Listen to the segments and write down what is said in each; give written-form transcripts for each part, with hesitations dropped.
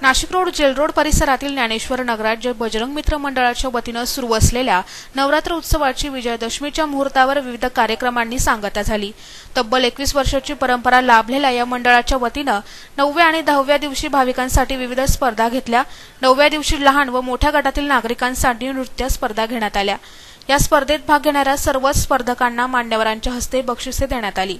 Nashik road gel road परिसरातील ज्ञानेश्वर नगरात बजरंग मित्र मंडळाच्या वतीने सुरू असलेल्या नवरात्र उत्सवाची विजयादशमीच्या मुहूर्तावर विविध कार्यक्रमांनी सांगता झाली। तब्बल 21 वर्षाची परंपरा लाभलेल्या या मंडळाच्या वतीने 9व्या आणि 10व्या दिवशी भाविकांसाठी विविध स्पर्धा घेतल्या। 9व्या दिवशी लहान व मोठ्या गटातील नागरिकांसाठी नृत्य स्पर्धा घेण्यात आल्या। या स्पर्धेत भाग घेणाऱ्या सर्व स्पर्धकांना मान्यवरांच्या हस्ते बक्षिसे देण्यात आली।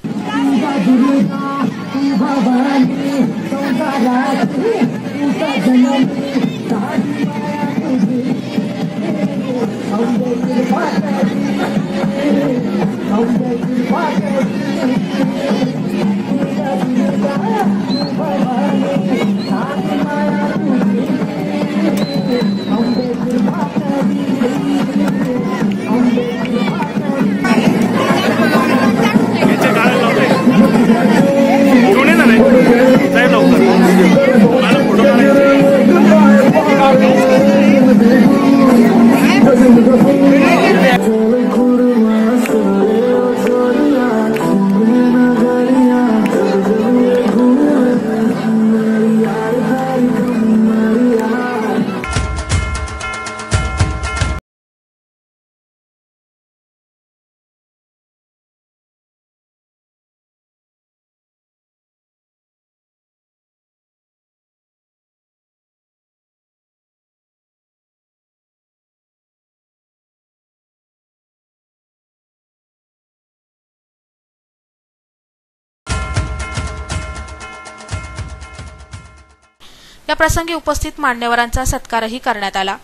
या प्रसंगी उपस्थित मान्यवरांचा सत्कारही करण्यात आला।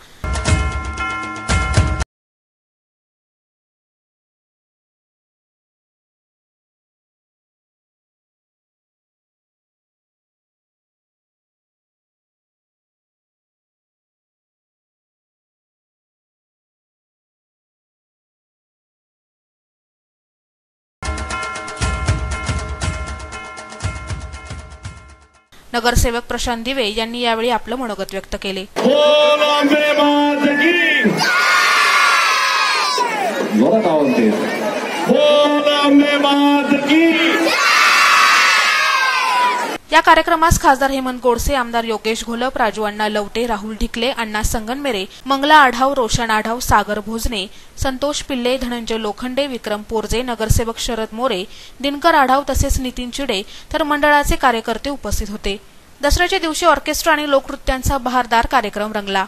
नगरसेवक प्रशांत दिवे यांनी यावेळी आपलं मनोगत व्यक्त केले। या कार्यक्रमास खासदार हेमंत गोडसे, आमदार योगेश घोलप, राजू अण्णा लवटे, राहुल ढिकले, अण्णा संगनमेरे, मंगला आढाव, रोशन आढाव, सागर भोजने, संतोष पिल्ले, धनंजय लोखंडे, विक्रम पोरजे, नगरसेवक शरद मोरे, दिनकर आढाव तसेच नितीन चिडे तर मंडळाचे कार्यकर्ते उपस्थित होते। दसऱ्याच्या दिवशी ऑर्केस्ट्रा आणि लोकनृत्यांचा बहारदार कार्यक्रम रंगला।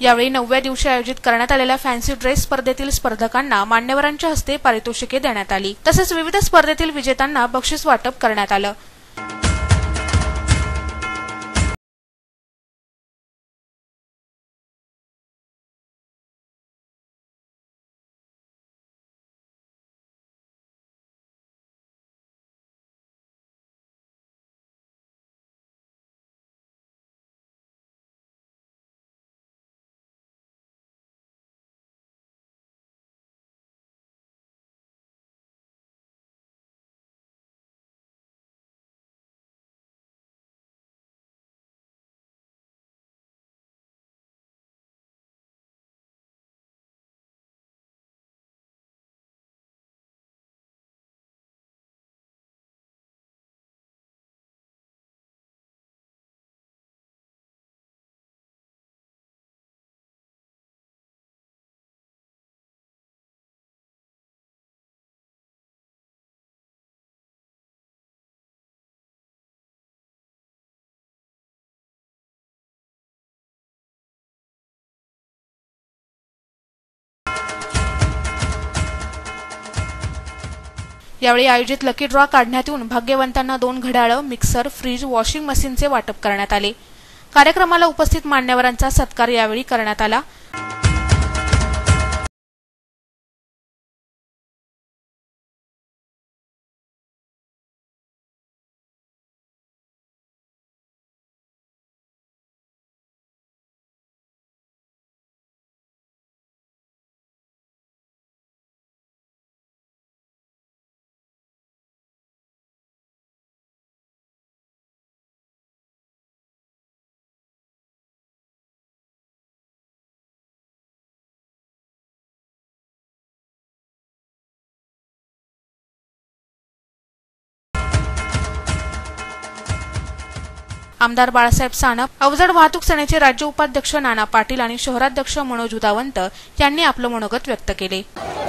यावेळी 9व्या दिवशी आयोजित करण्यात आलेल्या फॅन्सी ड्रेस स्पर्धेतील स्पर्धकांना मान्यवरांच्या हस्ते पारितोषिके देण्यात आली। तसेच विविध स्पर्धेतील विजेत्यांना बक्षीस वाटप करण्यात आलं। यावेळी आयोजित लकी ड्रॉ काढण्यात येऊन भाग्यवंतांना 2 घड्याळं, मिक्सर, फ्रीज, वॉशिंग मशीनचे वाटप करण्यात आले। कार्यक्रमाला उपस्थित मान्यवरांचा सत्कार यावेळी करण्यात आला। आमदार बाळासाहेब सानप, अवजड वाहतूक सेनेचे राज्य उपाध्यक्ष नाना पाटील आणि शहराध्यक्ष मनोज उदावंत यांनी आपलं मनोगत व्यक्त केले।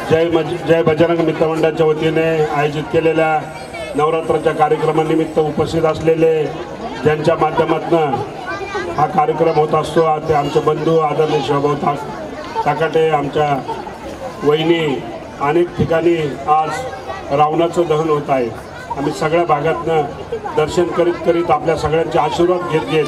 जय बजरंग मित्र मंडळाच्या वतीने आयोजित केलेल्या नवरात्राच्या कार्यक्रमानिमित्त उपस्थित असलेले ज्यांच्या माध्यमातून हा कार्यक्रम होत असतो ते आमचे बंधू आदरणीय शिवभाऊ ताकाटे, आमच्या वहिनी, अनेक ठिकाणी आज रावणाचं दहन होत आहे। आम्ही सगळ्या भागातनं दर्शन करीत आपल्या सगळ्यांचे आशीर्वाद घेत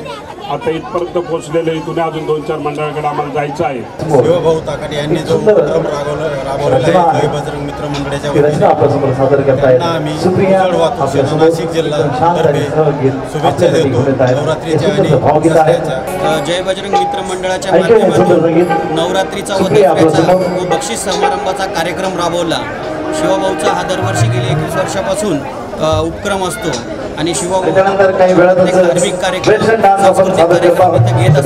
आता इथपर्यंत पोहोचलेले। इथून अजून 2-4 मंडळाकडे आम्हाला जायचं आहे। शिवभाऊ ताकाटे यांनी जो उपक्रम राबवलेला आहे जय बजरंग मित्र मंडळाच्या वतीने त्यांना आम्ही अवजड वाहतूक सेना नाशिक जिल्ह्यातर्फे शुभेच्छा देतो नवरात्रीच्या आणि दसऱ्याच्या। जय बजरंग मित्र मंडळाच्या माध्यमातून नवरात्रीचा व दसऱ्याचा व बक्षीस समारंभाचा कार्यक्रम राबवला। शिवभाऊचा हा दरवर्षी गेली 21 वर्षापासून उपक्रम असतो आणि शिवभाऊ धार्मिक कार्यक्रम, सांस्कृतिक कार्यक्रम इथे घेत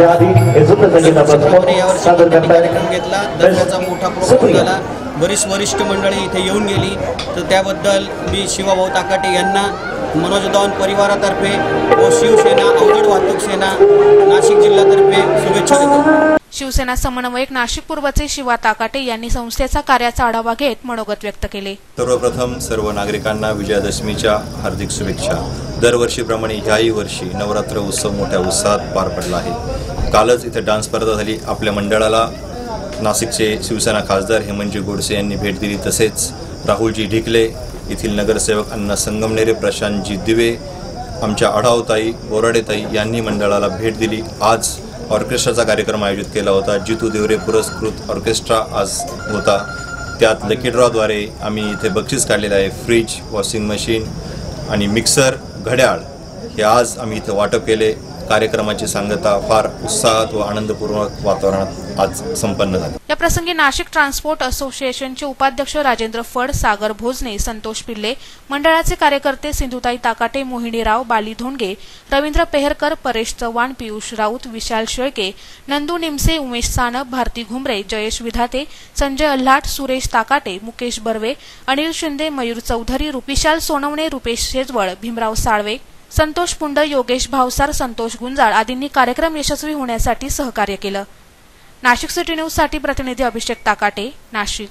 असतात। यावर्षी कार्यक्रम घेतला, दसऱ्याचा मोठा प्रोग्राम झाला, बरीच वरिष्ठ मंडळी इथे येऊन गेली। तर त्याबद्दल मी शिवभाऊ ताकाटे यांना मनोज उदावंत परिवारातर्फे व शिवसेना अवजड वाहतूक सेना नाशिक जिल्ह्यातर्फे शुभेच्छा देतो। शिवसेना समन्वयक नाशिक पूर्वचे शिवा ताकाटे यांनी संस्थेचा कार्याचा आढावा घेत मनोगत व्यक्त केले। सर्वप्रथम सर्व नागरिकांना विजयादशमीच्या हार्दिक शुभेच्छा। दरवर्षीप्रमाणे ह्याही वर्षी नवरात्र उत्सव मोठ्या उत्साहात पार पडला आहे। कालच इथे डान्स स्पर्धा झाली। आपल्या मंडळाला नाशिकचे शिवसेना खासदार हेमंतजी गोडसे यांनी भेट दिली, तसेच राहुलजी ढिकले, येथील नगरसेवक अण्णा संगमनेरे, प्रशांतजी दिवे, आमच्या आढावताई, बोराडेताई यांनी मंडळाला भेट दिली। आज ऑर्केस्ट्राचा कार्यक्रम आयोजित केला होता। जितू देवरे पुरस्कृत ऑर्केस्ट्रा आज होता। त्यात लकी ड्रॉद्वारे आम्ही इथे बक्षीस काढलेलं आहे। फ्रीज, वॉशिंग मशीन आणि मिक्सर, घड्याळ हे आज आम्ही इथे वाटप केले। कार्यक्रमाची सांगता फार उत्साहात व आनंदपूर्वक वातावरणात आज संपन्न झाली। या प्रसंगी नाशिक ट्रान्सपोर्ट असोसिएशनचे उपाध्यक्ष राजेंद्र फड, सागर भोजने, संतोष पिल्ले, मंडळाचे कार्यकर्ते सिंधुताई ताकाटे, मोहिनी राव, बाली धोंडगे, रवींद्र पेहरकर, परेश चव्हाण, पियुष राऊत, विशाल शेळके, नंदू निमसे, उमेश सानप, भारती घुमरे, जयेश विधाते, संजय अल्हाट, सुरेश ताकाटे, मुकेश बर्वे, अनिल शिंदे, मयूर चौधरी, विशाल सोनवणे, रुपेश शेजवळ, भीमराव साळवे, संतोष पुंड, योगेश भावसार, संतोष गुंजाळ आदींनी कार्यक्रम यशस्वी होण्यासाठी सहकार्य केलं। नाशिक सिटी न्यूज साठी प्रतिनिधी अभिषेक ताकाटे, नाशिक।